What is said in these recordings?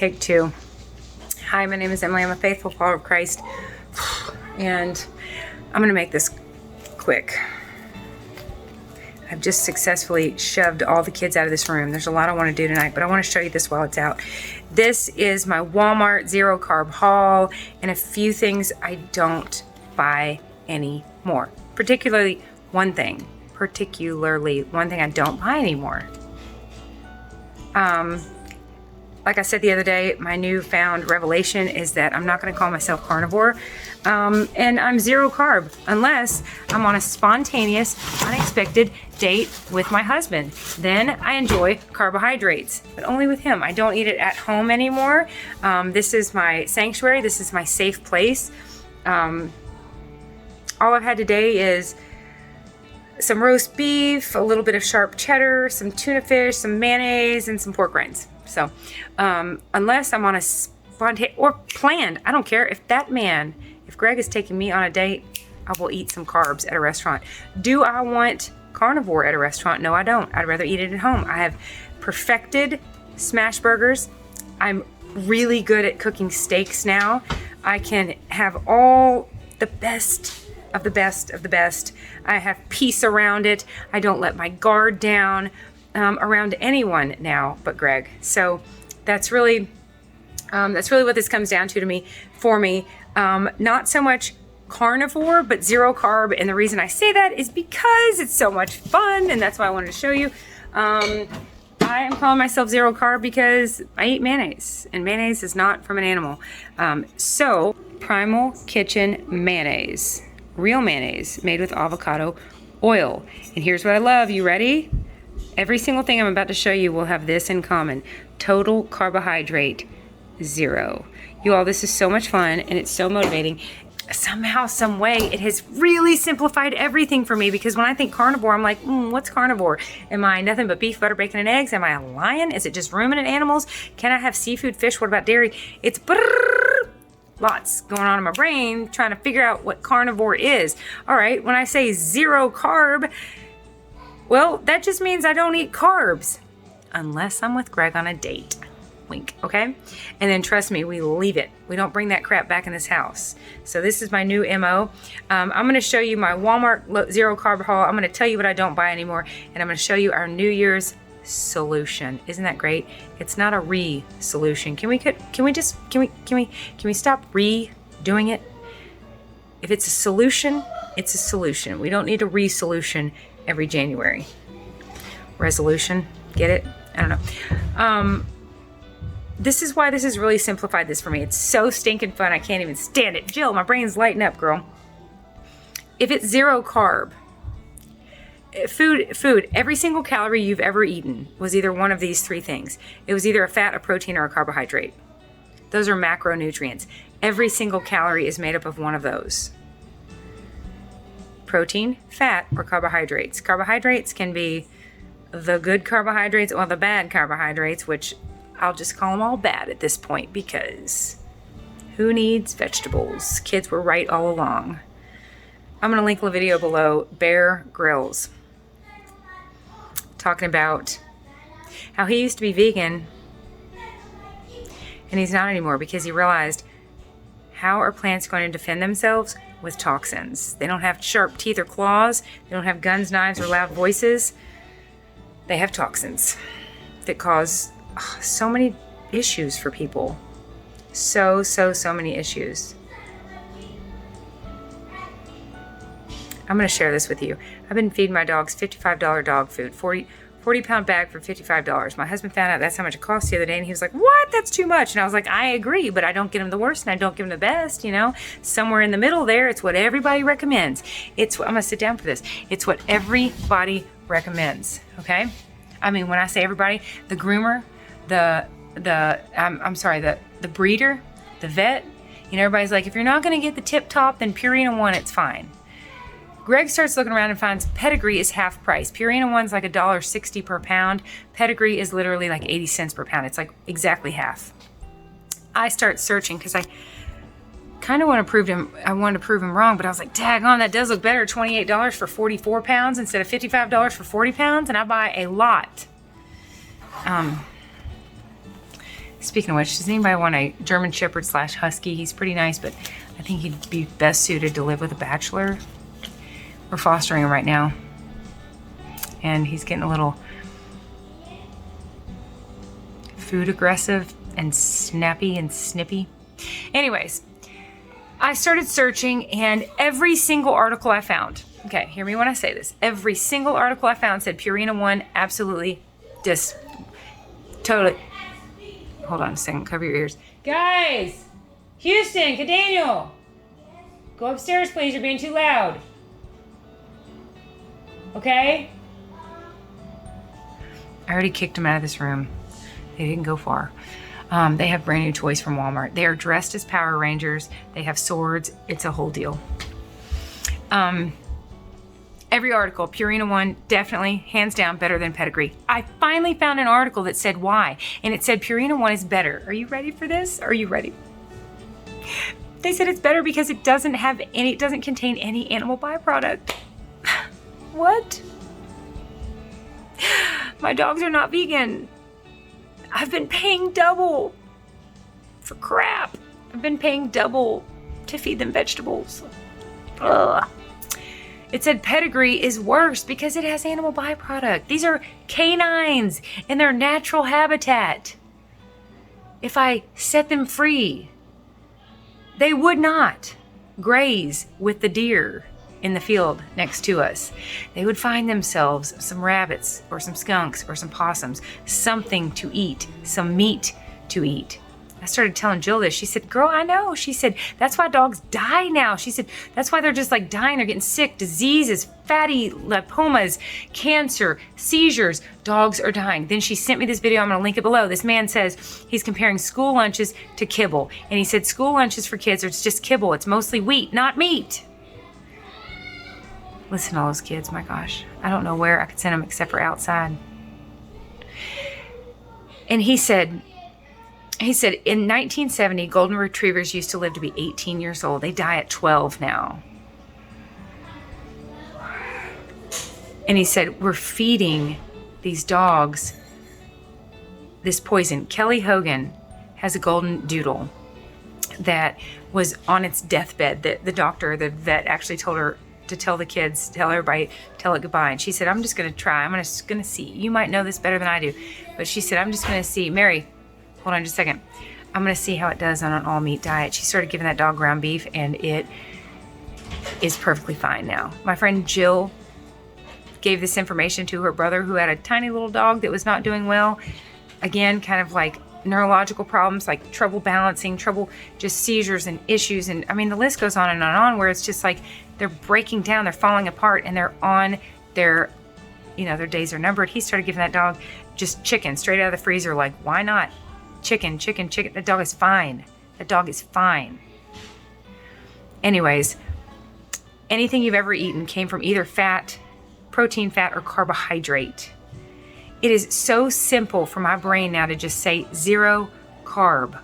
Take two. Hi, my name is Emily. I'm a faithful follower of Christ. And I'm gonna make this quick. I've just successfully shoved all the kids out of this room. There's a lot I want to do tonight, but I want to show you this while it's out. This is my Walmart zero carb haul and a few things I don't buy anymore. Particularly one thing I don't buy anymore. Like I said the other day, my newfound revelation is that I'm not going to call myself carnivore, and I'm zero carb unless I'm on a spontaneous, unexpected date with my husband. Then I enjoy carbohydrates, but only with him. I don't eat it at home anymore. This is my sanctuary. This is my safe place. All I've had today is some roast beef, a little bit of sharp cheddar, some tuna fish, some mayonnaise, and some pork rinds. So, unless I'm on a spontaneous or planned, I don't care. If Greg is taking me on a date, I will eat some carbs at a restaurant. Do I want carnivore at a restaurant? No, I don't. I'd rather eat it at home. I have perfected smash burgers. I'm really good at cooking steaks now. I can have all the best of the best of the best. I have peace around it. I don't let my guard down around anyone now but Greg. So that's really what this comes down to for me. Not so much carnivore, but zero carb. And the reason I say that is because it's so much fun, and that's why I wanted to show you. I am calling myself zero carb because I eat mayonnaise, and mayonnaise is not from an animal. So Primal Kitchen mayonnaise, real mayonnaise made with avocado oil. And here's what I love. You ready? Every single thing I'm about to show you will have this in common. Total carbohydrate, 0. You all, this is so much fun and it's so motivating. Somehow, some way, it has really simplified everything for me, because when I think carnivore, I'm like, what's carnivore? Am I nothing but beef, butter, bacon, and eggs? Am I a lion? Is it just ruminant animals? Can I have seafood, fish? What about dairy? It's lots going on in my brain trying to figure out what carnivore is. All right, when I say zero carb, well, that just means I don't eat carbs unless I'm with Greg on a date. Wink, okay? And then trust me, we leave it. We don't bring that crap back in this house. So this is my new MO. I'm going to show you my Walmart zero carb haul. I'm going to tell you what I don't buy anymore, and I'm going to show you our New Year's solution. Isn't that great? It's not a re-solution. Can we stop redoing it? If it's a solution, it's a solution. We don't need a re-solution every January. Resolution, get it? I don't know. This is why this has really simplified this for me. It's so stinking fun. I can't even stand it. Jill, my brain's lighting up, girl. If it's zero carb, food, every single calorie you've ever eaten was either one of these three things. It was either a fat, a protein, or a carbohydrate. Those are macronutrients. Every single calorie is made up of one of those. Protein, fat, or carbohydrates. Carbohydrates can be the good carbohydrates or the bad carbohydrates, which I'll just call them all bad at this point, because who needs vegetables? Kids were right all along. I'm going to link the video below. Bear Grylls talking about how he used to be vegan and he's not anymore, because he realized, how are plants going to defend themselves with toxins? They don't have sharp teeth or claws. They don't have guns, knives, or loud voices. They have toxins that cause so many issues for people. So many issues. I'm going to share this with you. I've been feeding my dogs $55 dog food, 40-pound bag for $55. My husband found out that's how much it cost the other day, and he was like, what? That's too much. And I was like, I agree, but I don't get them the worst and I don't give them the best, you know? Somewhere in the middle there, it's what everybody recommends. I'm going to sit down for this. It's what everybody recommends, okay? I mean, when I say everybody, the groomer, the breeder, the vet, you know, everybody's like, if you're not going to get the tip top, then Purina One, it's fine. Greg starts looking around and finds Pedigree is half price. Purina One's like $1.60 per pound. Pedigree is literally like 80 cents per pound. It's like exactly half. I start searching because I kind of want to prove him. I wanted to prove him wrong, but I was like, daggone, that does look better. $28 for 44 pounds instead of $55 for 40 pounds, and I buy a lot. Speaking of which, does anybody want a German Shepherd / Husky? He's pretty nice, but I think he'd be best suited to live with a bachelor. We're fostering him right now. And he's getting a little food aggressive and snappy and snippy. Anyways, I started searching, and every single article I found, okay, hear me when I say this, every single article I found said Purina One absolutely just totally. Hold on a second, cover your ears. Guys, Houston, Daniel, go upstairs, please. You're being too loud. Okay? I already kicked them out of this room. They didn't go far. They have brand new toys from Walmart. They are dressed as Power Rangers. They have swords. It's a whole deal. Every article, Purina One, definitely, hands down, better than Pedigree. I finally found an article that said why, and it said Purina One is better. Are you ready for this? Are you ready? They said it's better because it doesn't contain any animal byproduct. What? My dogs are not vegan. I've been paying double for crap. I've been paying double to feed them vegetables. Ugh. It said Pedigree is worse because it has animal byproduct. These are canines in their natural habitat. If I set them free, they would not graze with the deer in the field next to us. They would find themselves some rabbits or some skunks or some possums, something to eat, some meat to eat. I started telling Jill this. She said, girl, I know. She said, that's why dogs die now. She said, that's why they're just like dying. They're getting sick, diseases, fatty lipomas, cancer, seizures. Dogs are dying. Then she sent me this video. I'm going to link it below. This man says he's comparing school lunches to kibble. And he said school lunches for kids, it's just kibble. It's mostly wheat, not meat. Listen to all those kids, my gosh. I don't know where I could send them except for outside. And he said, in 1970, golden retrievers used to live to be 18 years old. They die at 12 now. And he said, we're feeding these dogs this poison. Kelly Hogan has a golden doodle that was on its deathbed. The doctor, the vet, actually told her to tell the kids, tell everybody, tell it goodbye. And she said, I'm just going to try. I'm just going to see. You might know this better than I do. But she said, I'm just going to see. Mary, hold on just a second. I'm going to see how it does on an all-meat diet. She started giving that dog ground beef, and it is perfectly fine now. My friend Jill gave this information to her brother who had a tiny little dog that was not doing well. Again, kind of like neurological problems, like trouble balancing, trouble, just seizures and issues. And I mean, the list goes on and on, where it's just like they're breaking down, they're falling apart, and they're on their, their days are numbered. He started giving that dog just chicken straight out of the freezer. Like, why not? Chicken. That dog is fine. That dog is fine. Anyways, anything you've ever eaten came from either fat, protein, fat, or carbohydrate. It is so simple for my brain now to just say 0 carb.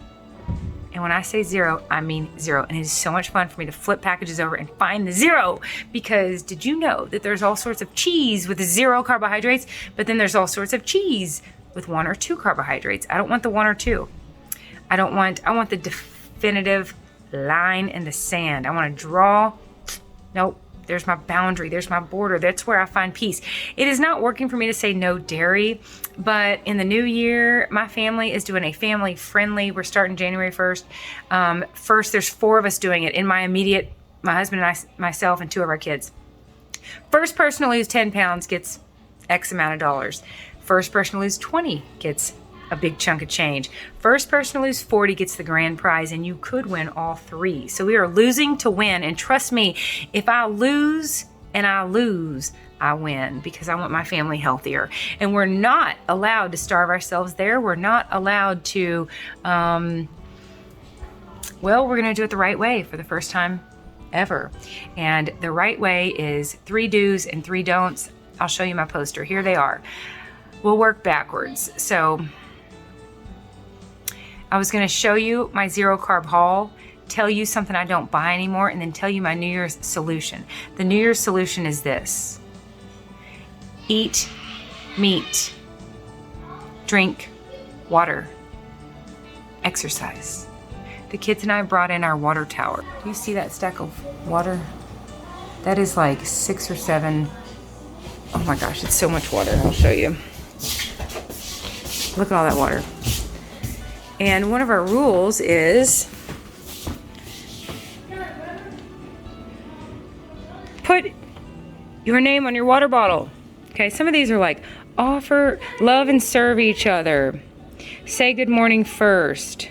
And when I say 0, I mean 0. And it is so much fun for me to flip packages over and find the 0. Because did you know that there's all sorts of cheese with 0 carbohydrates, but then there's all sorts of cheese with 1 or 2 carbohydrates. I don't want the 1 or 2. I want the definitive line in the sand. I want to draw. Nope. There's my boundary. There's my border. That's where I find peace. It is not working for me to say no dairy, but in the new year, my family is doing a family friendly. We're starting January 1st. First, there's 4 of us doing it. In my immediate, my husband and I, myself, and 2 of our kids. First person to lose 10 pounds gets X amount of dollars. First person to lose 20 gets a big chunk of change. First person to lose 40 gets the grand prize, and you could win all 3. So we are losing to win, and trust me, if I lose and I lose, I win, because I want my family healthier. And we're not allowed to starve ourselves there. We're not allowed to, we're going to do it the right way for the first time ever. And the right way is 3 do's and 3 don'ts. I'll show you my poster. Here they are. We'll work backwards. So I was going to show you my 0 carb haul, tell you something I don't buy anymore, and then tell you my New Year's solution. The New Year's solution is this: eat meat, drink water, exercise. The kids and I brought in our water tower. Do you see that stack of water? That is like 6 or 7. Oh my gosh, it's so much water. I'll show you. Look at all that water. And one of our rules is put your name on your water bottle. Okay, some of these are like offer, love and serve each other. Say good morning first.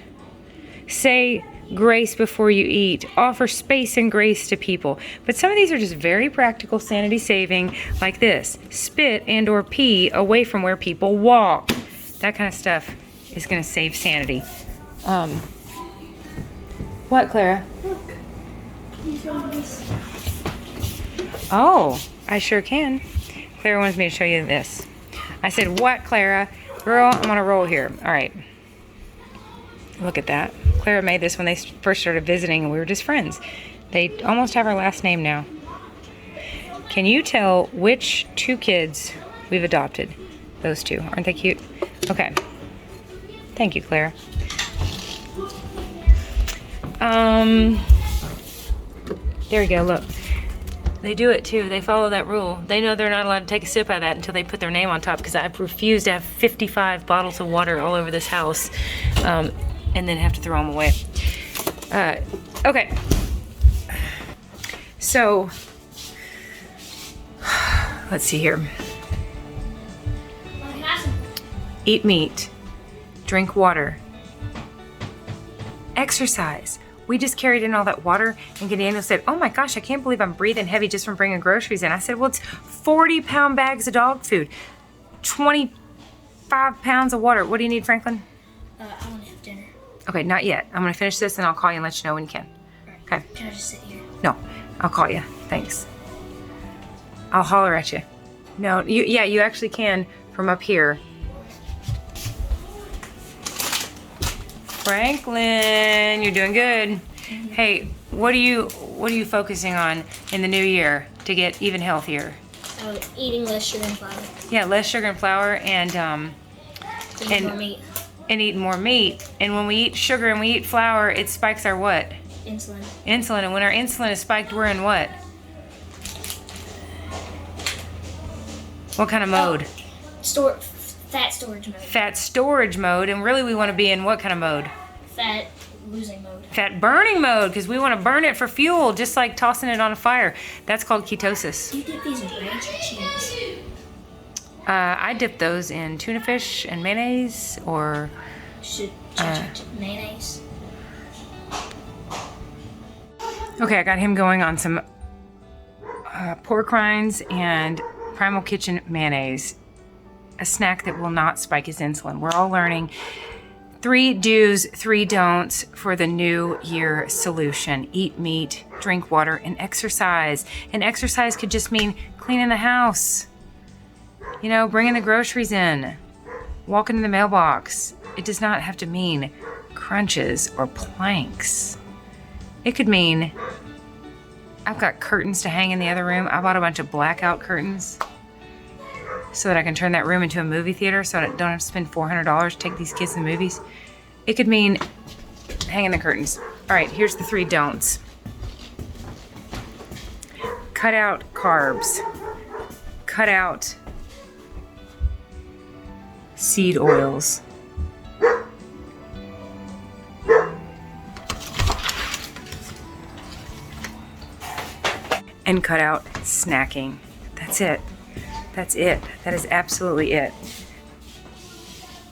Say grace before you eat. Offer space and grace to people. But some of these are just very practical, sanity saving, like this. Spit and or pee away from where people walk. That kind of stuff is gonna save sanity. What, Clara? Look. Can you film this? Oh, I sure can. Clara wants me to show you this. I said, what, Clara? Girl, I'm on a roll here. All right. Look at that. Clara made this when they first started visiting and we were just friends. They almost have our last name now. Can you tell which 2 kids we've adopted? Those 2. Aren't they cute? Okay. Thank you, Clara. There you go, look. They do it too. They follow that rule. They know they're not allowed to take a sip out of that until they put their name on top, because I refuse to have 55 bottles of water all over this house and then have to throw them away. Okay. So, let's see here. Eat meat. Drink water. Exercise. We just carried in all that water, and Daniel said, oh my gosh, I can't believe I'm breathing heavy just from bringing groceries in. I said, well, it's 40-pound bags of dog food, 25 pounds of water. What do you need, Franklin? I want to have dinner. Okay, not yet. I'm gonna finish this and I'll call you and let you know when you can. Right. Okay. Can I just sit here? No, I'll call you. Thanks. I'll holler at you. No, you actually can from up here. Franklin, you're doing good. Mm-hmm. Hey, what are you focusing on in the new year to get even healthier? Eating less sugar and flour. Yeah, less sugar and flour, and Eating more meat. And eating more meat. And when we eat sugar and we eat flour, it spikes our what? Insulin. Insulin. And when our insulin is spiked, we're in what? What kind of mode? Fat storage mode. Fat storage mode. And really we want to be in what kind of mode? Fat losing mode. Fat burning mode, because we want to burn it for fuel, just like tossing it on a fire. That's called ketosis. Do you dip these in ranch or cheese? I dip those in tuna fish and mayonnaise, or Mayonnaise. okay, I got him going on some pork rinds and Primal Kitchen mayonnaise, a snack that will not spike his insulin. We're all learning 3 do's, 3 don'ts for the new year solution. Eat meat, drink water, and exercise. And exercise could just mean cleaning the house, you know, bringing the groceries in, walking to the mailbox. It does not have to mean crunches or planks. It could mean I've got curtains to hang in the other room. I bought a bunch of blackout curtains so that I can turn that room into a movie theater, so I don't have to spend $400 to take these kids to the movies. It could mean hanging the curtains. All right, here's the 3 don'ts. Cut out carbs. Cut out seed oils. And cut out snacking. That's it. That's it. That is absolutely it.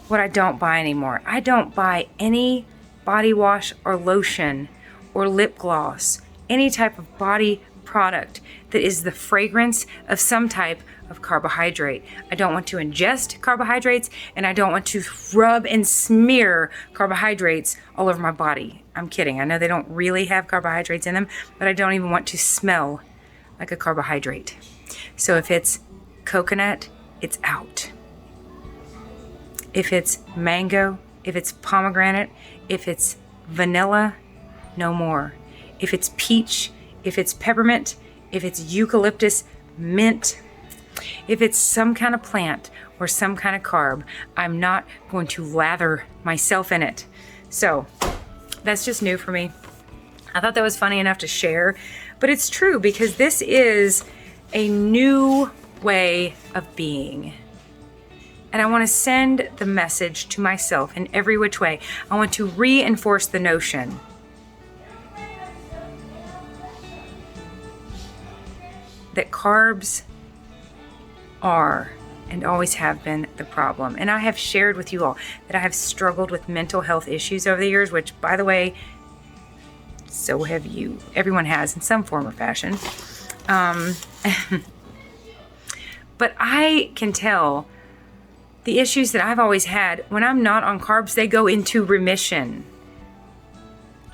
What I don't buy anymore. I don't buy any body wash or lotion or lip gloss, any type of body product that is the fragrance of some type of carbohydrate. I don't want to ingest carbohydrates, and I don't want to rub and smear carbohydrates all over my body. I'm kidding. I know they don't really have carbohydrates in them, but I don't even want to smell like a carbohydrate. So if it's coconut, it's out. If it's mango, if it's pomegranate, if it's vanilla, no more. If it's peach, if it's peppermint, if it's eucalyptus, mint, if it's some kind of plant or some kind of carb, I'm not going to lather myself in it. So that's just new for me. I thought that was funny enough to share, but it's true because this is a new way of being. And I want to send the message to myself in every which way. I want to reinforce the notion that carbs are and always have been the problem. And I have shared with you all that I have struggled with mental health issues over the years, which, by the way, so have you. Everyone has in some form or fashion. But I can tell the issues that I've always had, when I'm not on carbs, they go into remission.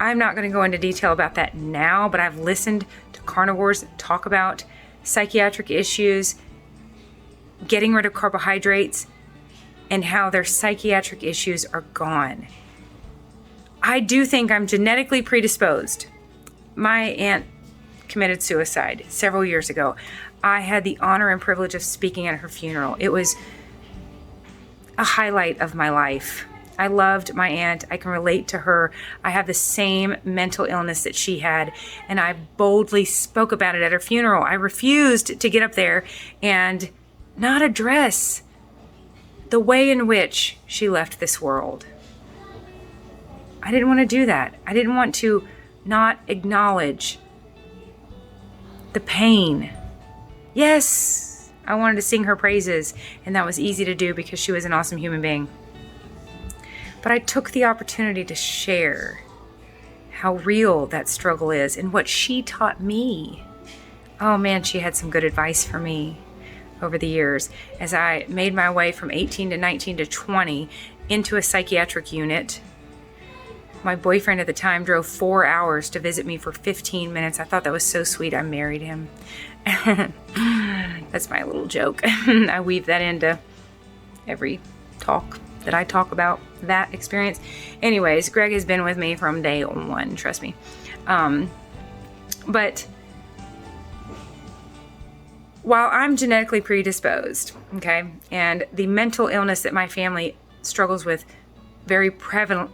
I'm not going to go into detail about that now, but I've listened to carnivores talk about psychiatric issues, getting rid of carbohydrates, and how their psychiatric issues are gone. I do think I'm genetically predisposed. My aunt committed suicide several years ago. I had the honor and privilege of speaking at her funeral. It was a highlight of my life. I loved my aunt. I can relate to her. I have the same mental illness that she had, and I boldly spoke about it at her funeral. I refused to get up there and not address the way in which she left this world. I didn't want to do that. I didn't want to not acknowledge the pain. Yes, I wanted to sing her praises, and that was easy to do because she was an awesome human being. But I took the opportunity to share how real that struggle is and what she taught me. Oh man, she had some good advice for me over the years as I made my way from 18 to 19 to 20 into a psychiatric unit. My boyfriend at the time drove 4 hours to visit me for 15 minutes. I thought that was so sweet. I married him. That's my little joke. I weave that into every talk that I talk about that experience. Anyways, Greg has been with me from day one, trust me. But while I'm genetically predisposed, okay, and the mental illness that my family struggles with very prevalently,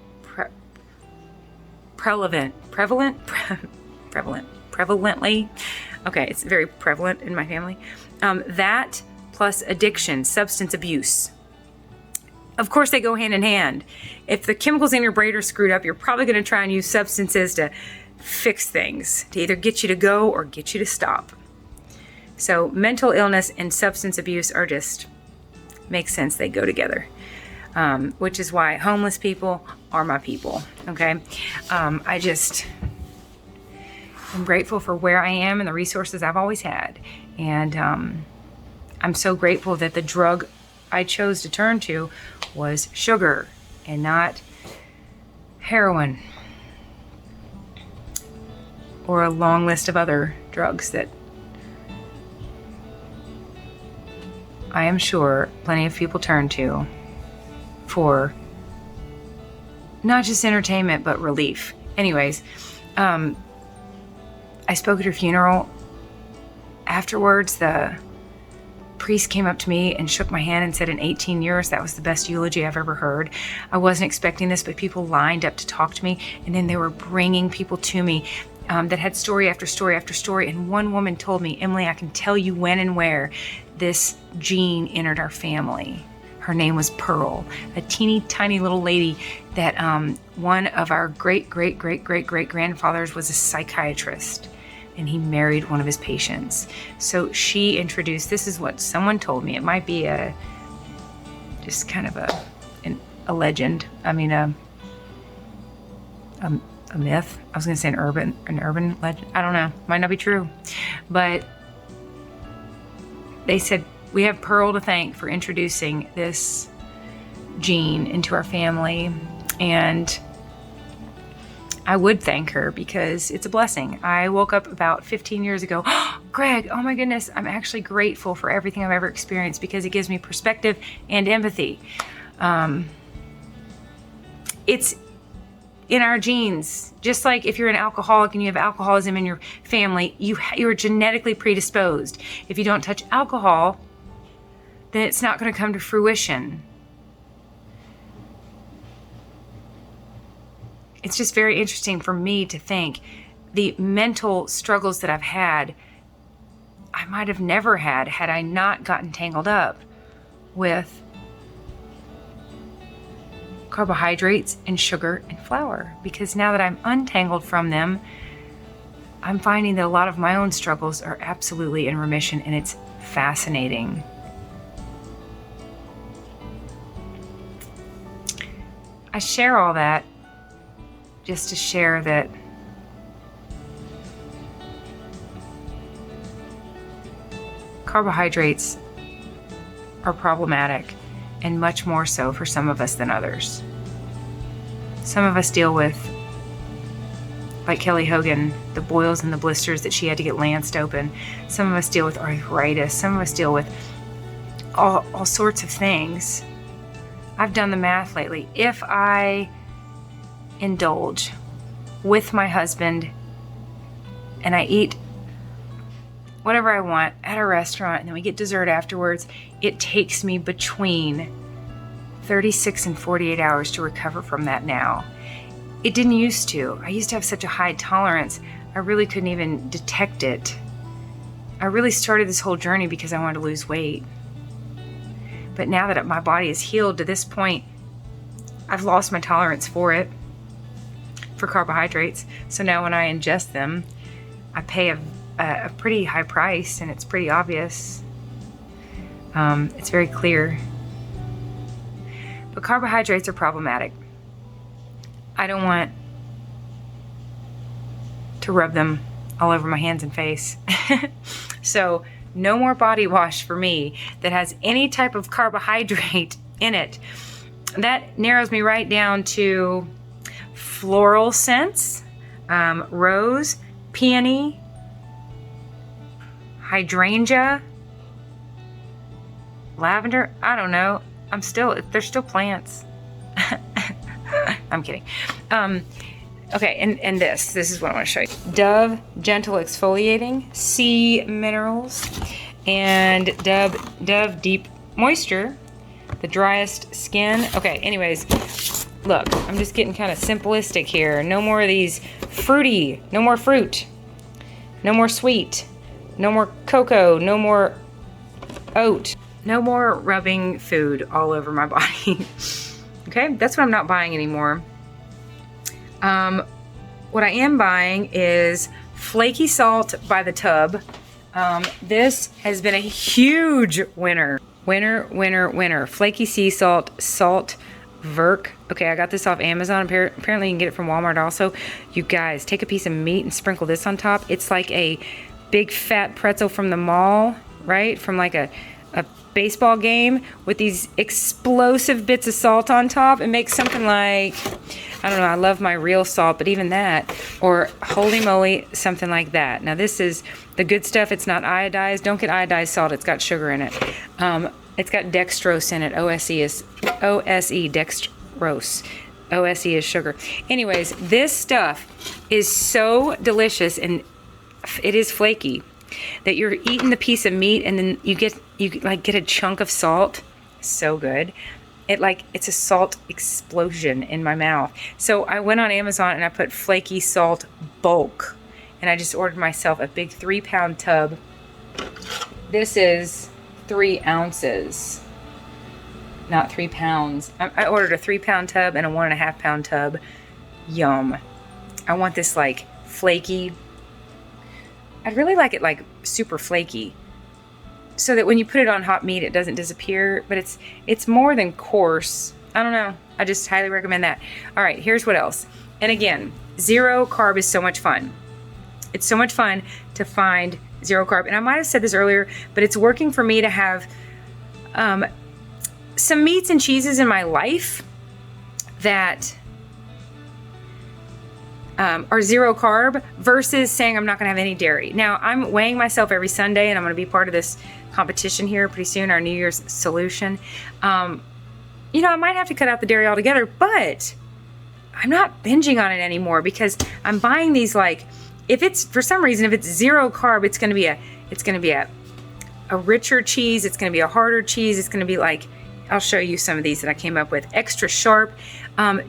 okay, it's very prevalent in my family, that plus addiction, substance abuse. Of course, they go hand in hand. If the chemicals in your brain are screwed up, you're probably going to try and use substances to fix things, to either get you to go or get you to stop. So mental illness and substance abuse are just, makes sense. They go together, which is why homeless people are my people, okay? I'm grateful for where I am and the resources I've always had. And I'm so grateful that the drug I chose to turn to was sugar and not heroin or a long list of other drugs that I am sure plenty of people turn to for not just entertainment but relief. Anyways, I spoke at her funeral. Afterwards, the priest came up to me and shook my hand and said, in 18 years, that was the best eulogy I've ever heard. I wasn't expecting this, but people lined up to talk to me, and then they were bringing people to me that had story after story after story. And one woman told me, Emily, I can tell you when and where this gene entered our family. Her name was Pearl, a teeny tiny little lady that one of our great grandfathers was a psychiatrist, and he married one of his patients. So she introduced, this is what someone told me. It might be just kind of a legend. I mean, a myth. I was gonna say an urban legend. I don't know, might not be true. But they said, we have Pearl to thank for introducing this gene into our family. And I would thank her because it's a blessing. I woke up about 15 years ago, Greg, oh my goodness, I'm actually grateful for everything I've ever experienced because it gives me perspective and empathy. It's in our genes. Just like if you're an alcoholic and you have alcoholism in your family, you're genetically predisposed. If you don't touch alcohol, then it's not going to come to fruition. it's just very interesting for me to think the mental struggles that I've had, I might have never had I not gotten tangled up with carbohydrates and sugar and flour. Because now that I'm untangled from them, I'm finding that a lot of my own struggles are absolutely in remission, and it's fascinating. I share all that just to share that carbohydrates are problematic, and much more so for some of us than others. Some of us deal with, like Kelly Hogan, the boils and the blisters that she had to get lanced open. Some of us deal with arthritis. Some of us deal with all sorts of things. I've done the math lately. If I indulge with my husband and I eat whatever I want at a restaurant and then we get dessert afterwards, it takes me between 36 and 48 hours to recover from that now. It didn't used to. I used to have such a high tolerance, I really couldn't even detect it. I really started this whole journey because I wanted to lose weight. But now that my body is healed to this point, I've lost my tolerance for it, for carbohydrates. So now when I ingest them, I pay a pretty high price, and it's pretty obvious. It's very clear. But carbohydrates are problematic. I don't want to rub them all over my hands and face. So no more body wash for me that has any type of carbohydrate in it. That narrows me right down to floral scents, rose, peony, hydrangea, lavender. I don't know. They're still plants. I'm kidding. Okay, and this is what I want to show you. Dove Gentle Exfoliating, Sea Minerals, and Dove Deep Moisture, the driest skin. Okay, anyways, look, I'm just getting kind of simplistic here. No more of these fruity, no more fruit, no more sweet, no more cocoa, no more oat, no more rubbing food all over my body. Okay, that's what I'm not buying anymore. What I am buying is flaky salt by the tub. This has been a huge winner. Flaky sea salt, salt Verk. Okay, I got this off Amazon. Apparently you can get it from Walmart also. You guys, take a piece of meat and sprinkle this on top. It's like a big fat pretzel from the mall, right? From like a baseball game with these explosive bits of salt on top. It makes something like, I don't know, I love my real salt, but even that, or holy moly, something like that. Now this is the good stuff. It's not iodized. Don't get iodized salt. It's got sugar in it. It's got dextrose in it. OSE, dextrose. OSE is sugar. Anyways, this stuff is so delicious, and it is flaky, that you're eating the piece of meat and then you get a chunk of salt. So good. It's a salt explosion in my mouth. So I went on Amazon and I put flaky salt bulk, and I just ordered myself a big 3-pound tub. This is 3 ounces, not 3 pounds. I ordered a 3-pound tub and a 1.5-pound tub. Yum. I want this like flaky. I'd really like it like super flaky, so that when you put it on hot meat, it doesn't disappear, but it's more than coarse. I don't know. I just highly recommend that. All right, here's what else. And again, zero carb is so much fun. It's so much fun to find zero carb. And I might have said this earlier, but it's working for me to have some meats and cheeses in my life that are zero carb, versus saying I'm not going to have any dairy. Now, I'm weighing myself every Sunday, and I'm going to be part of this competition here pretty soon, our New Year's solution. I might have to cut out the dairy altogether, but I'm not binging on it anymore, because I'm buying these, like, if it's, for some reason, if it's zero carb, it's going to be a richer cheese. It's going to be a harder cheese. It's going to be like, I'll show you some of these that I came up with. Extra sharp.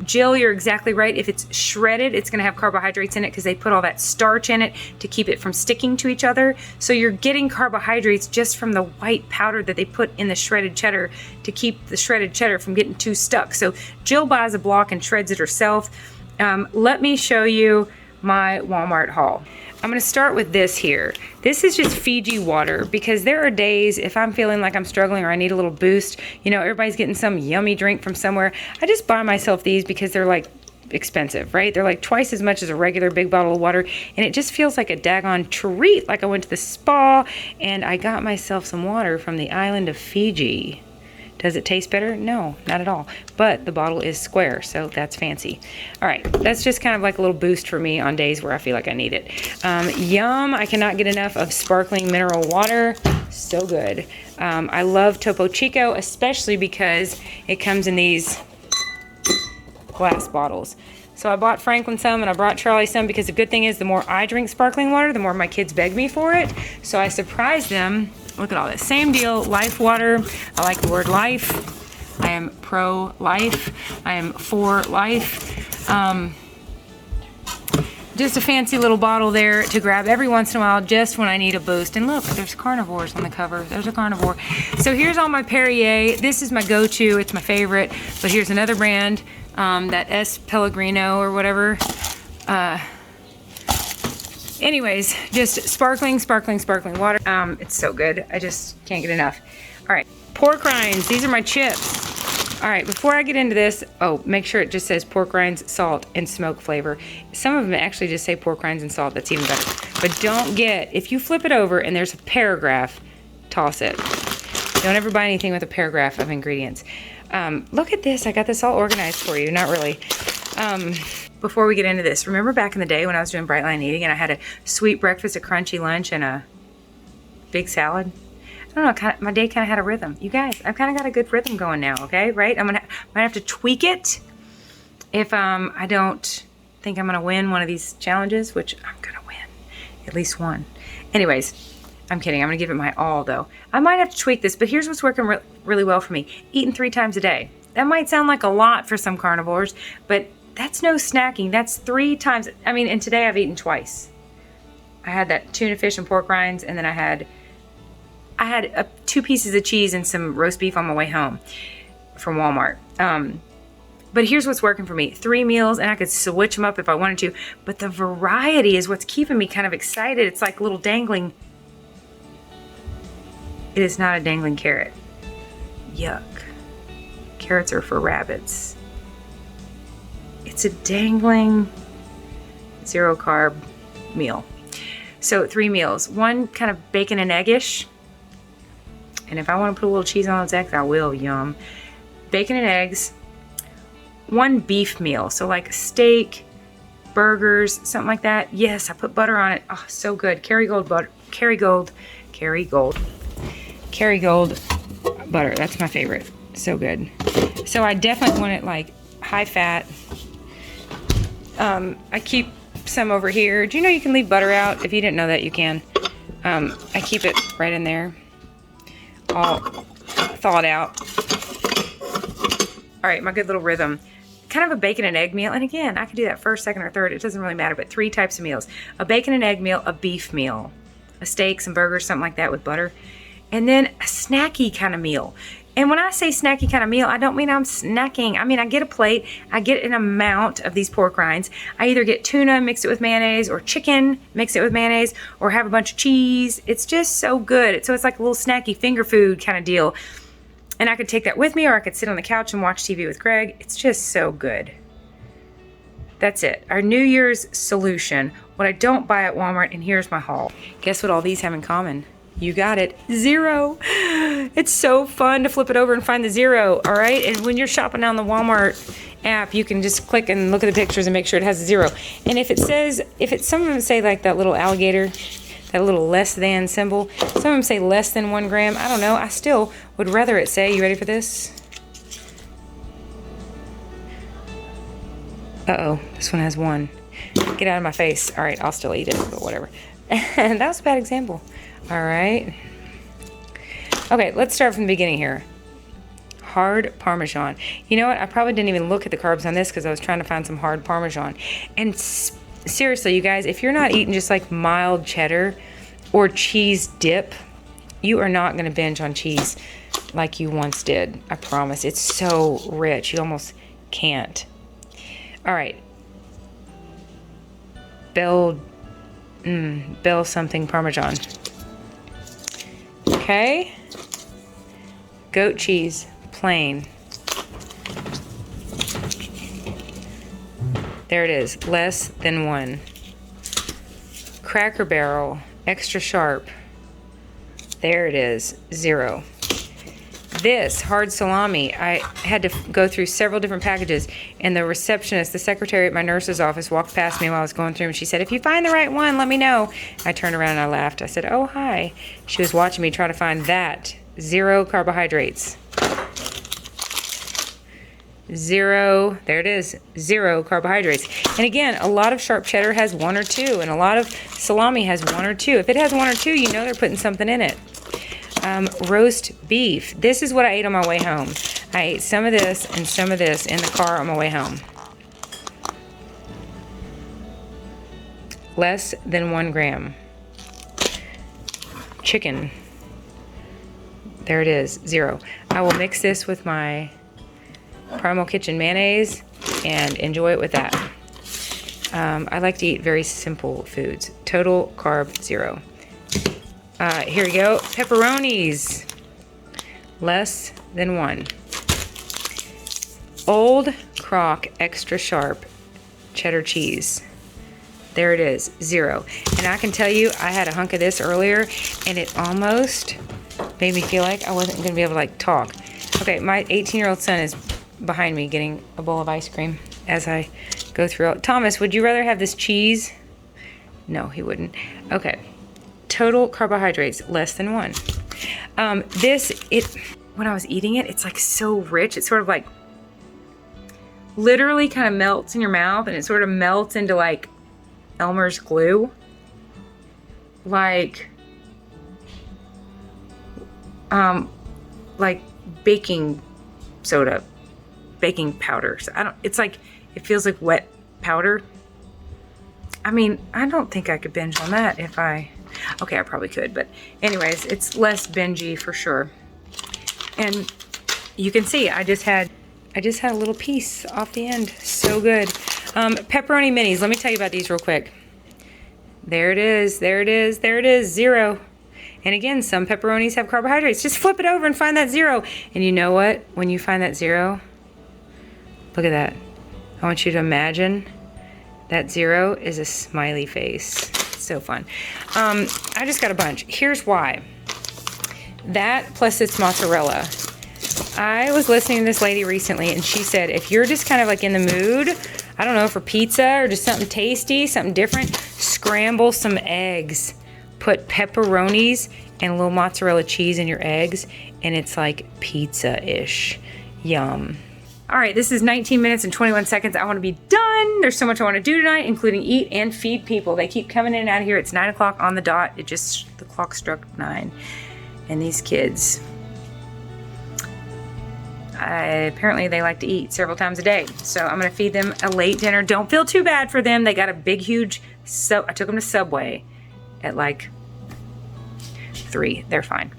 Jill, you're exactly right. If it's shredded, it's going to have carbohydrates in it because they put all that starch in it to keep it from sticking to each other. So you're getting carbohydrates just from the white powder that they put in the shredded cheddar to keep the shredded cheddar from getting too stuck. So Jill buys a block and shreds it herself. Let me show you my Walmart haul. I'm going to start with this here. This is just Fiji water because there are days if I'm feeling like I'm struggling or I need a little boost, you know, everybody's getting some yummy drink from somewhere. I just buy myself these because they're like expensive, right? They're like twice as much as a regular big bottle of water, and it just feels like a daggone treat, like I went to the spa and I got myself some water from the island of Fiji. Does it taste better? No, not at all. But the bottle is square, so that's fancy. All right, that's just kind of like a little boost for me on days where I feel like I need it. Yum, I cannot get enough of sparkling mineral water. So good. I love Topo Chico, especially because it comes in these glass bottles. So I bought Franklin some and I brought Charlie some because the good thing is the more I drink sparkling water, the more my kids beg me for it. So I surprised them. Look at all this. Same deal, life water. I like the word life. I am pro-life. I am for life. Just a fancy little bottle there to grab every once in a while just when I need a boost. And look, there's carnivores on the cover. There's a carnivore. So here's all my Perrier. This is my go-to. It's my favorite. But here's another brand, that S. Pellegrino or whatever. Anyways, just sparkling water. It's so good. I just can't get enough. All right, pork rinds. These are my chips. All right, before I get into this, oh, make sure it just says pork rinds, salt, and smoke flavor. Some of them actually just say pork rinds and salt. That's even better. But don't get, if you flip it over and there's a paragraph, toss it. Don't ever buy anything with a paragraph of ingredients. Look at this. I got this all organized for you. Not really. Before we get into this, remember back in the day when I was doing Bright Line Eating and I had a sweet breakfast, a crunchy lunch, and a big salad? I don't know, my day kind of had a rhythm. You guys, I've kind of got a good rhythm going now, okay? Right? Might have to tweak it if I don't think I'm going to win one of these challenges, which I'm going to win. At least one. Anyways, I'm kidding. I'm going to give it my all, though. I might have to tweak this, but here's what's working really well for me. Eating 3 times a day. That might sound like a lot for some carnivores, but that's no snacking. That's 3 times. I mean, and today I've eaten twice. I had that tuna fish and pork rinds, and then I had 2 pieces of cheese and some roast beef on my way home from Walmart. But here's what's working for me. 3 meals, and I could switch them up if I wanted to, but the variety is what's keeping me kind of excited. It's like a little dangling. It is not a dangling carrot. Yuck. Carrots are for rabbits. It's a dangling 0 carb meal. So 3 meals. 1 kind of bacon and eggish. And if I want to put a little cheese on those eggs, I will. Yum. Bacon and eggs. 1 beef meal. So like steak, burgers, something like that. Yes, I put butter on it. Oh, so good. Kerrygold butter. Kerrygold butter. That's my favorite. So good. So I definitely want it like high fat. I keep some over here. Do you know you can leave butter out? If you didn't know that, you can. I keep it right in there, all thawed out. All right, my good little rhythm. Kind of a bacon and egg meal. And again, I could do that first, second, or third. It doesn't really matter, but 3 types of meals. A bacon and egg meal, a beef meal, a steak, some burgers, something like that with butter. And then a snacky kind of meal. And when I say snacky kind of meal, I don't mean I'm snacking. I mean, I get a plate, I get an amount of these pork rinds. I either get tuna, mix it with mayonnaise, or chicken, mix it with mayonnaise, or have a bunch of cheese. It's just so good. So it's like a little snacky finger food kind of deal. And I could take that with me, or I could sit on the couch and watch TV with Greg. It's just so good. That's it. Our New Year's solution. What I don't buy at Walmart, and here's my haul. Guess what all these have in common? You got it. 0. It's so fun to flip it over and find the 0, all right? And when you're shopping on the Walmart app, you can just click and look at the pictures and make sure it has a 0. And if it says, some of them say like that little alligator, that little less than symbol. Some of them say less than 1 gram. I don't know. I still would rather it say, you ready for this? Uh-oh, this one has 1. Get out of my face. All right, I'll still eat it, but whatever. And that was a bad example. All right. Okay, let's start from the beginning here. hard Parmesan. You know what? I probably didn't even look at the carbs on this because I was trying to find some hard Parmesan. And seriously, you guys, if you're not eating just like mild cheddar or cheese dip, you are not going to binge on cheese like you once did. I promise. It's so rich. You almost can't. All right. Bell something Parmesan. Okay. Goat cheese, plain. There it is, less than 1. Cracker Barrel, extra sharp. There it is, 0. This hard salami, I had to go through several different packages, and the receptionist, the secretary at my nurse's office, walked past me while I was going through, and she said, if you find the right one, let me know. I turned around and I laughed. I said, oh, hi. She was watching me try to find that. 0 carbohydrates. 0, there it is, 0 carbohydrates. And again, a lot of sharp cheddar has 1 or 2, and a lot of salami has 1 or 2. If it has 1 or 2, you know they're putting something in it. Roast beef. This is what I ate on my way home. I ate some of this and some of this in the car on my way home. Less than 1 gram. Chicken. There it is, 0. I will mix this with my Primal Kitchen mayonnaise and enjoy it with that. I like to eat very simple foods. Total carb, 0. Here we go. Pepperonis. Less than 1. Old Crock extra sharp cheddar cheese. There it is, 0. And I can tell you, I had a hunk of this earlier, and it almost made me feel like I wasn't going to be able to like talk. Okay, my 18-year-old son is behind me getting a bowl of ice cream as I go through. Thomas, would you rather have this cheese? No, he wouldn't. Okay. Total carbohydrates, less than 1. When I was eating it, it's like so rich. It's sort of like literally kind of melts in your mouth, and it sort of melts into like Elmer's glue. Like baking soda, baking powder. So it's like, it feels like wet powder. I mean, I don't think I could binge on that okay, I probably could, but anyways, it's less bingey for sure. And you can see, I just had a little piece off the end. So good. Pepperoni minis. Let me tell you about these real quick. There it is. There it is. There it is. 0. And again, some pepperonis have carbohydrates. Just flip it over and find that 0. And you know what? When you find that 0, look at that. I want you to imagine that 0 is a smiley face. So fun. I just got a bunch. Here's why. That plus it's mozzarella. I was listening to this lady recently, and she said, if you're just kind of like in the mood, I don't know, for pizza or just something tasty, something different, scramble some eggs. Put pepperonis and a little mozzarella cheese in your eggs, and it's like pizza-ish. Yum. All right, this is 19 minutes and 21 seconds. I want to be done. There's so much I want to do tonight, including eat and feed people. They keep coming in and out of here. It's 9 o'clock on the dot. The clock struck 9. And these kids, apparently they like to eat several times a day. So I'm going to feed them a late dinner. Don't feel too bad for them. They got a big, huge, I took them to Subway at like 3. They're fine.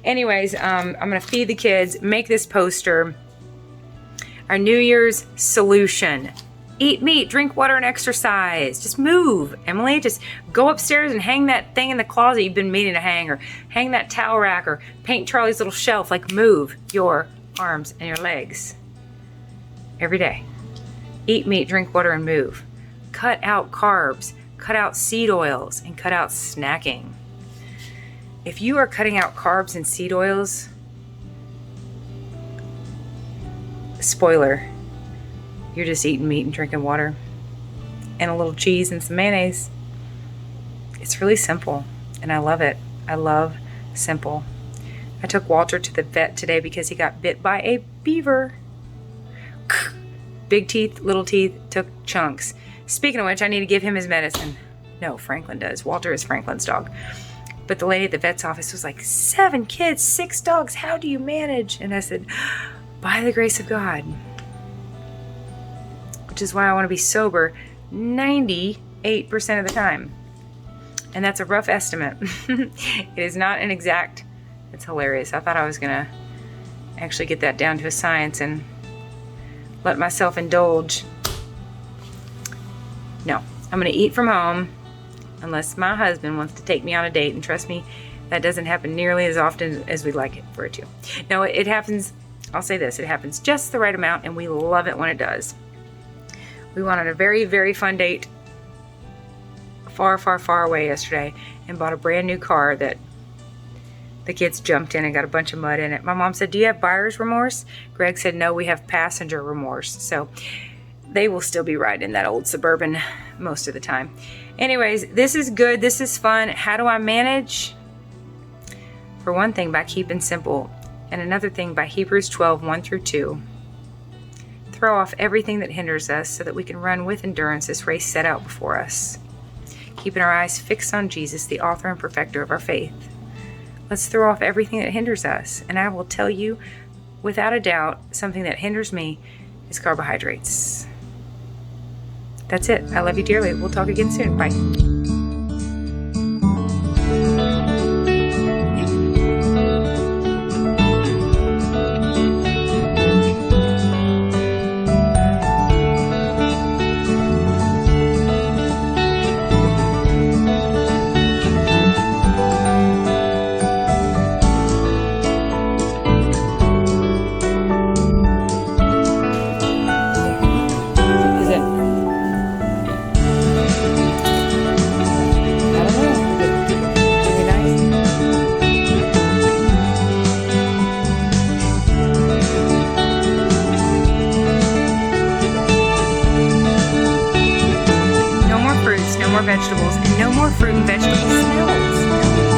Anyways, I'm going to feed the kids, make this poster. Our New Year's solution: eat meat, drink water, and exercise. Just move, Emily. Just go upstairs and hang that thing in the closet you've been meaning to hang, or hang that towel rack, or paint Charlie's little shelf. Like, move your arms and your legs every day. Eat meat, drink water, and move. Cut out carbs, cut out seed oils, and cut out snacking. If you are cutting out carbs and seed oils, spoiler, you're just eating meat and drinking water and a little cheese and some mayonnaise. It's really simple, and I love it. I love simple. I took Walter to the vet today because he got bit by a beaver. Big teeth, little teeth, took chunks. Speaking of which, I need to give him his medicine. No, Franklin does. Walter is Franklin's dog. But the lady at the vet's office was like, 7 kids, 6 dogs, how do you manage? And I said, by the grace of God, which is why I want to be sober 98% of the time. And that's a rough estimate. It is not an exact. It's hilarious. I thought I was going to actually get that down to a science and let myself indulge. No, I'm going to eat from home unless my husband wants to take me on a date. And trust me, that doesn't happen nearly as often as we'd like it for it to. No, it happens. I'll say this. It happens just the right amount, and we love it when it does. We went on a very, very fun date far, far, far away yesterday and bought a brand new car that the kids jumped in and got a bunch of mud in it. My mom said, "Do you have buyer's remorse?" Greg said, "No, we have passenger remorse." So they will still be riding that old Suburban most of the time. Anyways, this is good. This is fun. How do I manage? For one thing, by keeping simple. And another thing, by Hebrews 12, 1 through 2. Throw off everything that hinders us so that we can run with endurance this race set out before us, keeping our eyes fixed on Jesus, the author and perfecter of our faith. Let's throw off everything that hinders us. And I will tell you, without a doubt, something that hinders me is carbohydrates. That's it. I love you dearly. We'll talk again soon. Bye. Vegetables and no more fruit and vegetable smells.